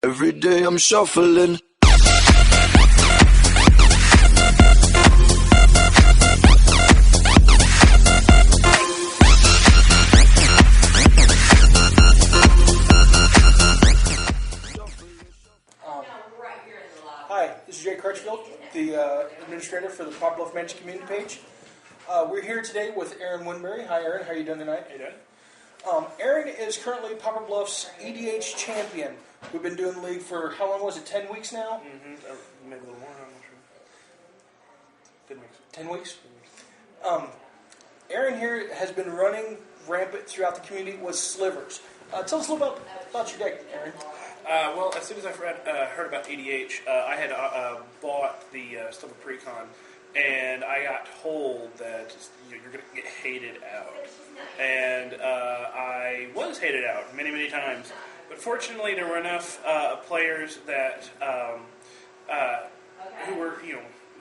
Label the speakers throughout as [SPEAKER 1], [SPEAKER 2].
[SPEAKER 1] Every day I'm shuffling.
[SPEAKER 2] Hi, this is Jay Crutchfield, the administrator for the Poplar Bluff Managed Community page. We're here today with Aaron Winberry. Hi, Aaron. How are you doing tonight?
[SPEAKER 3] How you doing?
[SPEAKER 2] Aaron is currently Poplar Bluff's EDH champion. We've been doing the league for, how long was it, 10 weeks now?
[SPEAKER 3] Mm-hmm. Maybe a little more, I'm not sure. 10 weeks.
[SPEAKER 2] 10 weeks? Aaron here has been running rampant throughout the community with slivers. Tell us a little about your deck, Aaron.
[SPEAKER 3] Well, as soon as I heard about EDH, I had bought the Sliver Precon, and I got told that you're going to get hated out. And I was hated out many, many times. But fortunately, there were enough players that who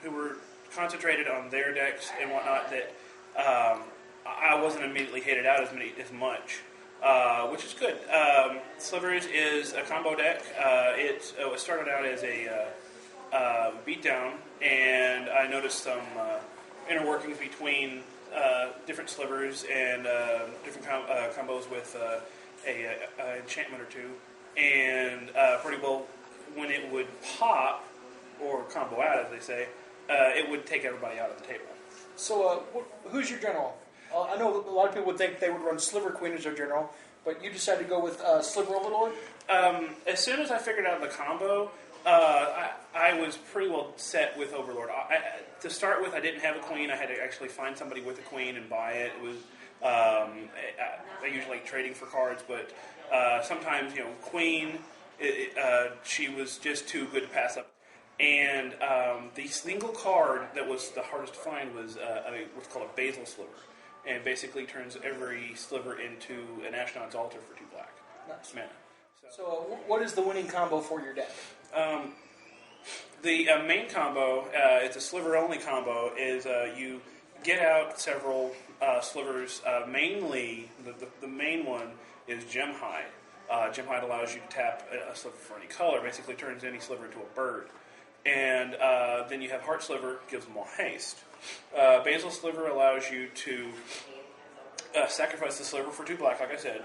[SPEAKER 3] were concentrated on their decks and whatnot that I wasn't immediately hated out as much. Which is good. Slivers is a combo deck. It started out as a beatdown, and I noticed some inner workings between different slivers and different combos with a enchantment or two. And pretty well, when it would pop, or combo out as they say, it would take everybody out of the table.
[SPEAKER 2] So, who's your general? I know a lot of people would think they would run Sliver Queen as their general, but you decided to go with Sliver Overlord?
[SPEAKER 3] As soon as I figured out the combo, I was pretty well set with Overlord. To start with, I didn't have a queen. I had to actually find somebody with a queen and buy it. It was I usually like trading for cards, but sometimes, queen, she was just too good to pass up. And the single card that was the hardest to find was what's called a Basil Sliver. And basically turns every sliver into an Ashnod's Altar for 2 black.
[SPEAKER 2] Nice.
[SPEAKER 3] Mana.
[SPEAKER 2] So what is the winning combo for your deck?
[SPEAKER 3] The main combo, it's a sliver-only combo, is you get out several slivers. Mainly, the main one is Gemhide. Gemhide allows you to tap a sliver for any color. Basically turns any sliver into a bird. And then you have Heart Sliver, gives them all haste. Basil Sliver allows you to sacrifice the sliver for 2 black, like I said.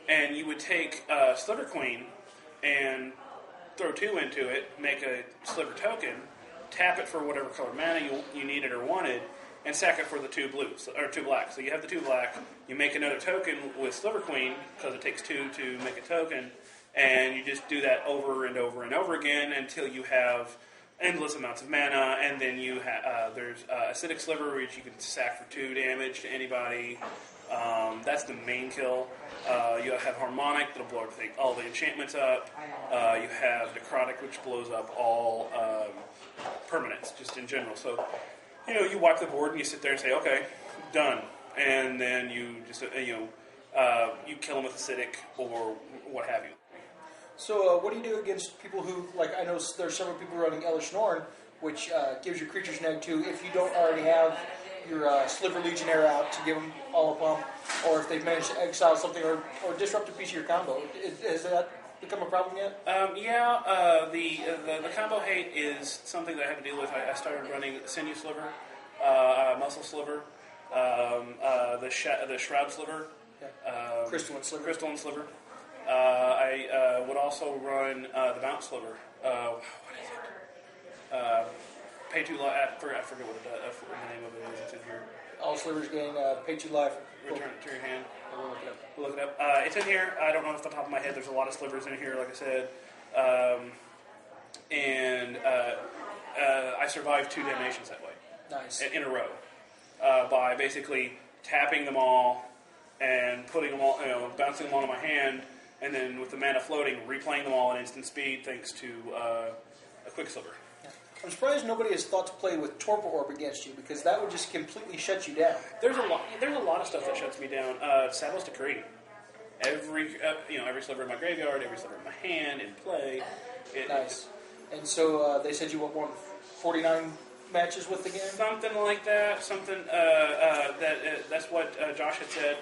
[SPEAKER 3] And you would take Sliver Queen and throw 2 into it, make a Sliver token, tap it for whatever color mana you needed or wanted, and sack it for the 2 blues, or 2 black. So you have the 2 black, you make another token with Sliver Queen, because it takes 2 to make a token, and you just do that over and over and over again until you have endless amounts of mana, and then you have there's Acidic Sliver, which you can sack for 2 damage to anybody. That's the main kill. You have Harmonic, that'll blow all the enchantments up. You have Necrotic, which blows up all permanents, just in general. So, you wipe the board and you sit there and say, okay, done. And then you just, you kill them with Acidic or what have you.
[SPEAKER 2] So what do you do against people who, like, I know there's several people running Elish Norn, which gives your creatures -2 if you don't already have your Sliver Legionnaire out to give them all a pump, or if they've managed to exile something or disrupt a piece of your combo. Has that become a problem yet?
[SPEAKER 3] The combo hate is something that I have to deal with. I started running Sinew Sliver, Muscle Sliver, the Shroud Sliver,
[SPEAKER 2] Crystalline Sliver.
[SPEAKER 3] Crystalline Sliver. I would also run the Bounce Sliver. What is it? Pay 2 life. I forget what the name of it is. It's in here.
[SPEAKER 2] All slivers gain pay 2 life.
[SPEAKER 3] Return to your hand.
[SPEAKER 2] We'll look it up.
[SPEAKER 3] We'll look it up. It's in here. I don't know off the top of my head. There's a lot of slivers in here, like I said. And I survived 2 damnations that way.
[SPEAKER 2] Nice.
[SPEAKER 3] In a row. By basically tapping them all and putting them all, bouncing them onto my hand, and then with the mana floating, replaying them all at instant speed thanks to a Quicksliver.
[SPEAKER 2] I'm surprised nobody has thought to play with Torpor Orb against you, because that would just completely shut you down.
[SPEAKER 3] There's a lot of stuff that shuts me down. Saddle's Decree. Every sliver in my graveyard, every sliver in my hand, in play.
[SPEAKER 2] Nice. And so they said you won 49 matches with the game?
[SPEAKER 3] Something like that. That's what Josh had said.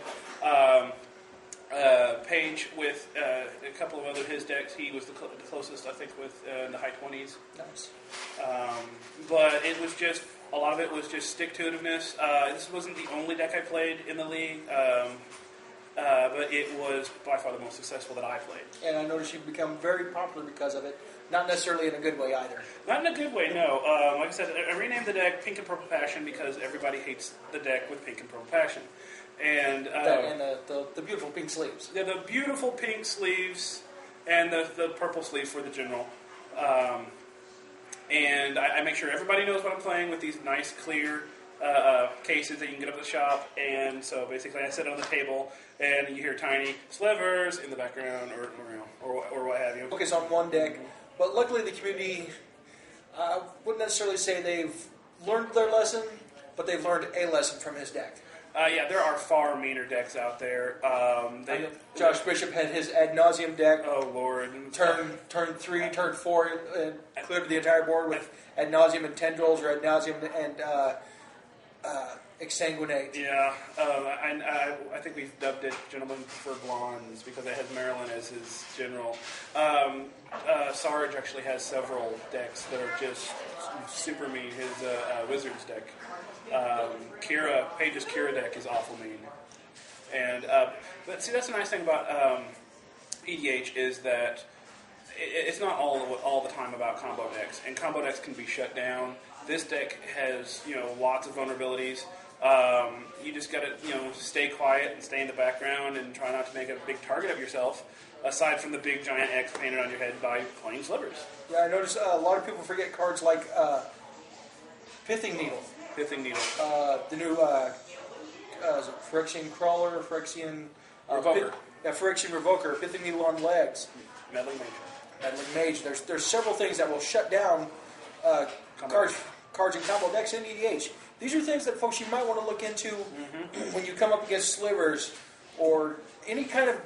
[SPEAKER 3] Page with a couple of other his decks. He was the closest, I think, with in the high 20s.
[SPEAKER 2] Nice.
[SPEAKER 3] But it was just, a lot of it was just stick-to-itiveness. This wasn't the only deck I played in the league, but it was by far the most successful that I played.
[SPEAKER 2] And I noticed you've become very popular because of it. Not necessarily in a good way either.
[SPEAKER 3] Not in a good way, no. Like I said, I renamed the deck Pink and Purple Passion because everybody hates the deck with Pink and Purple Passion. And
[SPEAKER 2] the beautiful pink sleeves.
[SPEAKER 3] Yeah, the beautiful pink sleeves and the purple sleeves for the general. And I make sure everybody knows what I'm playing with these nice, clear cases that you can get up at the shop. And so basically I sit on the table and you hear tiny slivers in the background or what have you.
[SPEAKER 2] Focus on one deck. But luckily the community wouldn't necessarily say they've learned their lesson, but they've learned a lesson from his deck.
[SPEAKER 3] Yeah, there are far meaner decks out there.
[SPEAKER 2] Josh Bishop had his ad nauseum deck.
[SPEAKER 3] Oh, Lord.
[SPEAKER 2] Turn 3, turn 4, cleared the entire board with ad nauseum and tendrils, or ad nauseum and exsanguinate.
[SPEAKER 3] Yeah, I think we've dubbed it Gentlemen for Blondes because it has Maryland as his general. Sarge actually has several decks that are just super mean. His Wizards deck. Page's Kira deck is awful mean. And but see, that's the nice thing about EDH is that it's not all the time about combo decks, and combo decks can be shut down. This deck has lots of vulnerabilities. You just got to stay quiet and stay in the background and try not to make a big target of yourself. Aside from the big giant X painted on your head by playing slivers.
[SPEAKER 2] Yeah, I noticed a lot of people forget cards like Pithing Needle.
[SPEAKER 3] Pithing Needle.
[SPEAKER 2] The new Phyrexian Crawler, Phyrexian
[SPEAKER 3] Revoker.
[SPEAKER 2] Phyrexian Revoker, Pithing Needle on legs.
[SPEAKER 3] Meddling
[SPEAKER 2] Mage. There's several things that will shut down cards and combo decks in EDH. These are things that folks you might want to look into when you come up against slivers or any kind of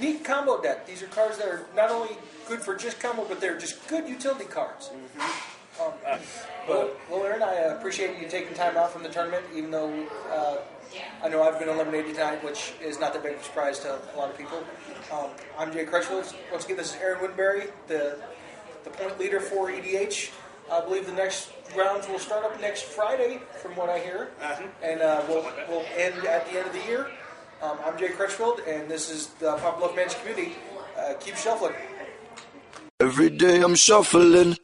[SPEAKER 2] neat combo deck. These are cards that are not only good for just combo, but they're just good utility cards. Well, Aaron, I appreciate you taking time out from the tournament, even though I know I've been eliminated tonight, which is not that big of a surprise to a lot of people. I'm Jay Crutchfield. Once again, this is Aaron Winberry, the point leader for EDH. I believe the next rounds will start up next Friday, from what I hear, and we'll end at the end of the year. I'm Jay Crutchfield, and this is the Poplar Bluff Managed Community. Keep shuffling.
[SPEAKER 1] Every day I'm shuffling.